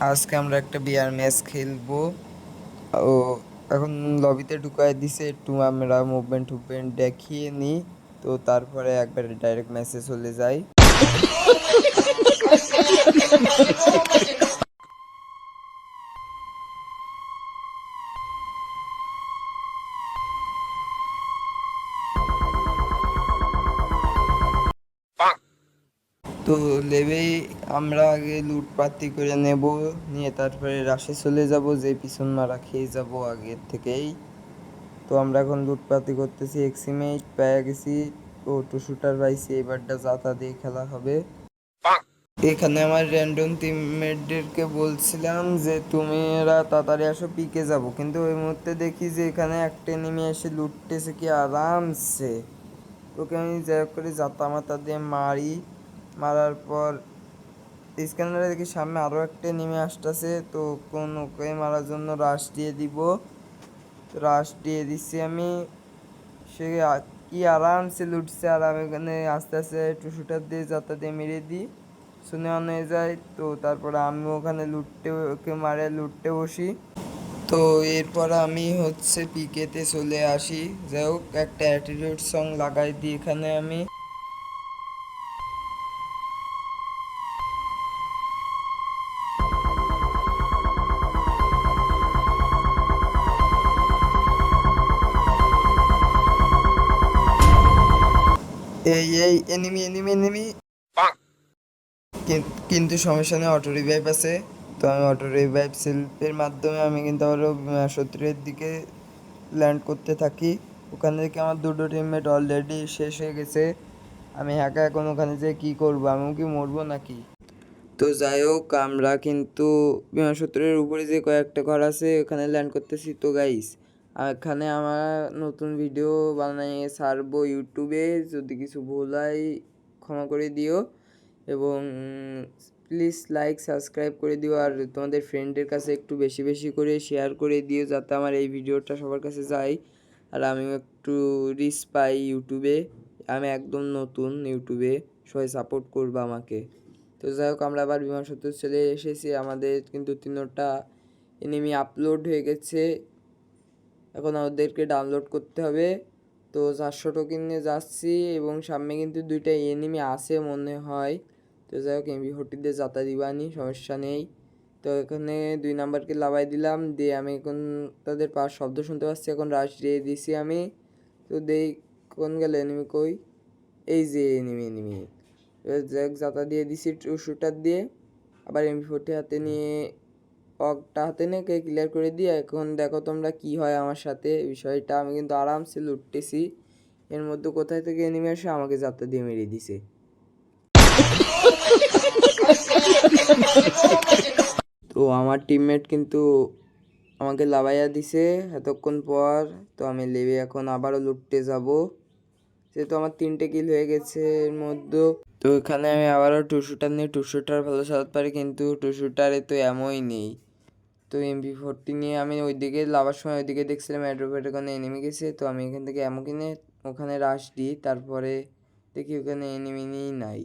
আজকে আমরা একটা বিয়ার ম্যাচ খেলবো। ও এখন লবিতে ঢুকাই দিছে, একটু আমরা মুভমেন্ট টুভমেন্ট দেখিয়ে নিই, তো তারপরে একবারে ডাইরেক্ট ম্যাচে চলে যাই। তো লেবেই আমরা আগে লুটপাতি করে নেব, নিয়ে তারপরে রাশে চলে যাব, যে পিছন মারা খেয়ে যাব আগের থেকেই। তো আমরা এখন লুটপাতি করতেছি, এক্সিমেট পেয়ে গেছি, ও টু শুটার পাইছি, এবারটা জাতা দিয়ে খেলা হবে। এখানে আমার র্যান্ডম টিমমেটদেরকে বলছিলাম যে তুমি এরা তাড়াতাড়ি আসো, পিকে যাব, কিন্তু ওই মুহূর্তে দেখি যে এখানে একটা এনিমি এসে লুটতেছে কি আরামসে। ওকে আমি যাই হোক করে জাতা মাতা দিয়ে মারি, মারার পর স্ক্যানারে দেখি সামনে আরও একটা এনিমি আসতেছে, তো কোন ওকে মারার জন্য রাশ দিয়ে দিব। রাশ দিয়ে দিচ্ছি আমি, সে কি আরামসে লুটছে, আর আমি ওখানে আস্তে আস্তে টু শুটার দিয়ে যাতা দিয়ে মেরে দিই, শুনে অন হয়ে যায়। তো তারপরে আমি ওখানে লুটতে, ওকে মারে লুটতে বসি। তো এরপর আমি হচ্ছে পিকেতে চলে আসি। যাই হোক একটা অ্যাটিটিউড সং লাগাই দিই এখানে আমি। এই এনিমি এনিমি এনিমি, কিন্তু সমস্যা নেই, অটো রিভাইভ আছে। তো আমি অটো রিভাইভ সেলফের মাধ্যমে আমি কিন্তু আরও শত্রুর দিকে ল্যান্ড করতে থাকি। ওখানে থেকে আমার দুটো টিমমেট অলরেডি শেষ হয়ে গেছে। আমি একা এখন ওখানে যে কি করব, আমিও কি মরবো নাকি? তো যাই হোক আমরা কিন্তু বিমান শত্রুর উপরে যে কয়েকটা ঘর আছে ওখানে ল্যান্ড করতেছি। তো গাইস এখানে আমার নতুন ভিডিও বানিয়ে ছাড়বো ইউটিউবে, যদি কিছু ভুল হয় ক্ষমা করে দিও, এবং প্লিজ লাইক সাবস্ক্রাইব করে দিও, আর তোমাদের ফ্রেন্ডের কাছে একটু বেশি বেশি করে শেয়ার করে দিও, যাতে আমার এই ভিডিওটা সবার কাছে যায়, আর আমিও একটু রিচ পাই ইউটিউবে। আমি একদম নতুন ইউটিউবে, সবাই সাপোর্ট করবে আমাকে। তো যাই হোক আমরা আবার বিমান শত্রু চলে এসেছি, আমাদের কিন্তু 3টা এনিমি আপলোড হয়ে গেছে, এখন আমাদেরকে ডাউনলোড করতে হবে। তো 400 টোকেন নিয়ে যাচ্ছি, এবং সামনে কিন্তু 2টা এনিমি আছে মনে হয়। তো যাই হোক এমবি ফোর্টি দিয়ে যাতা দিবানি, সমস্যা নেই। তো এখানে 2 নাম্বারকে লাগাই দিলাম, দিয়ে আমি এখন তাদের পাশ শব্দ শুনতে পাচ্ছি, এখন রাশ দিয়ে দিছি আমি। তো দেই কোন গেল এনিমি, কই? এই যে এনিমি এনিমি, জ্যাক যাতা দিয়ে দিছি টু শুটার দিয়ে, আবার এমবি ফোর্টি হাতে নিয়ে অগটা হাতে নিয়ে ক্লিয়ার করে দিয়ে এখন দেখো তোমরা কি হয় আমার সাথে বিষয়টা। আমি কিন্তু আরামসে লুটতেছি, এর মধ্যে কোথায় থেকে এনিমি এসে আমাকে যাত্রা দিয়ে মেরে দিছে। তো আমার টিমমেট কিন্তু আমাকে লাভাইয়া দিছে এতক্ষণ পর। তো আমি লেবে এখন আবারও লুটতে যাব, যেহেতু আমার 3টে কিল হয়ে গেছে এর মধ্যে। তো এখানে আমি আবারও টু শুটার নিয়ে টু শুটার ভালো চালাতে পারি, কিন্তু টু শুটারে তো এমনই নেই। তো এমপি ফোরটি নিয়ে আমি ওইদিকে লাভার সময় ওইদিকে দেখছিলাম অ্যাড্রোপের ওখানে এনিমি গেছে, তো আমি এখান থেকে এমন কিনে ওখানে রাশ দিই, তারপরে দেখি ওখানে এনিমি নাই।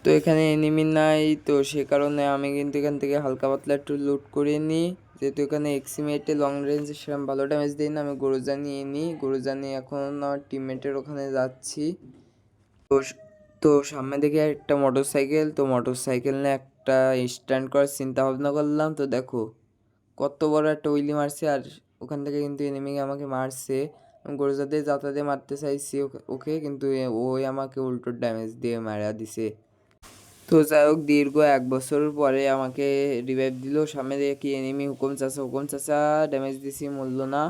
তো এখানে এনিমি নাই, তো সে কারণে আমি কিন্তু এখান থেকে হালকা পাতলা একটু লুট করে নিই, যেহেতু এখানে এক্সিমেটে লং রেঞ্জ সেরকম ভালো ড্যামেজ দিই না। আমি গরুজা নিয়ে নিই, গরুজা নিয়ে এখন আমার টিমমেটের ওখানে যাচ্ছি। তো তো সামনে দেখে একটা মোটর সাইকেল, তো মোটর সাইকেল নিয়ে একটা স্ট্যান্ড করার চিন্তা ভাবনা করলাম। তো দেখো কত বড় একটা উইলি মারছে, আর ওখান থেকে কিন্তু এনিমি আমাকে মারছে। আমি গরুজা দিয়ে যাতা দিয়ে মারতে চাইছি ওকে, কিন্তু ওই আমাকে উল্টো ড্যামেজ দিয়ে মারা দিছে। তো যাই হোক দীর্ঘ 1 বছর পরে আমাকে রিভাইভ দিল, সামনে দেখি এনিমি, হুকুম চাচা ড্যামেজ দিছি, মূল্য না।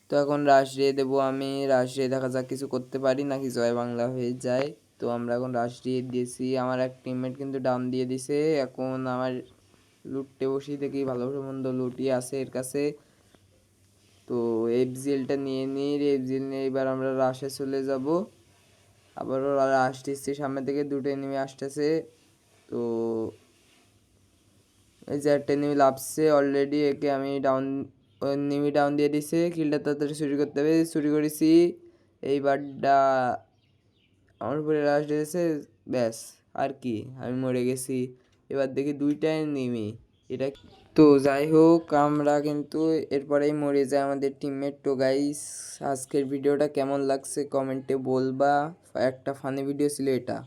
তো এখন রাশ রে দেবো আমি, রাশ রে দেখা যাক কিছু করতে পারি নাকি জয় বাংলা হয়ে যায়। তো আমরা এখন রাশ দিয়ে দিয়েছি, আমার এক টিমমেট কিন্তু ডাউন দিয়ে দিছে। এখন আমার লুটতে বসি, দেখি ভালো মন্দ লুটি আছে এর কাছে। তো এফজিএলটা নিয়ে নিই, এফজিএল নিয়ে এবার আমরা রাশে চলে যাব। আবারও রাশ দিচ্ছি, সামনে থেকে 2টো এনিমি আসতেছে। তো এই যে একটা এনিমি লাভছে অলরেডি, একে আমি ডাউন, এনিমি ডাউন দিয়ে দিছে। কিলটা তাড়াতাড়ি চুরি করতে হবে, চুরি করেছি। এইবারটা আমার উপরে রাশ দিয়েছে, ব্যাস আর কি, আমি মরে গেছি। এবার দেখি 2টা এনিমি। এটা তো যাই হোক, আমরা কিন্তু এরপরেই মরে যায় আমাদের টিমমেট। তো গাইস, আজকের ভিডিওটা কেমন লাগছে কমেন্টে বলবা। একটা ফানি ভিডিও ছিল এটা।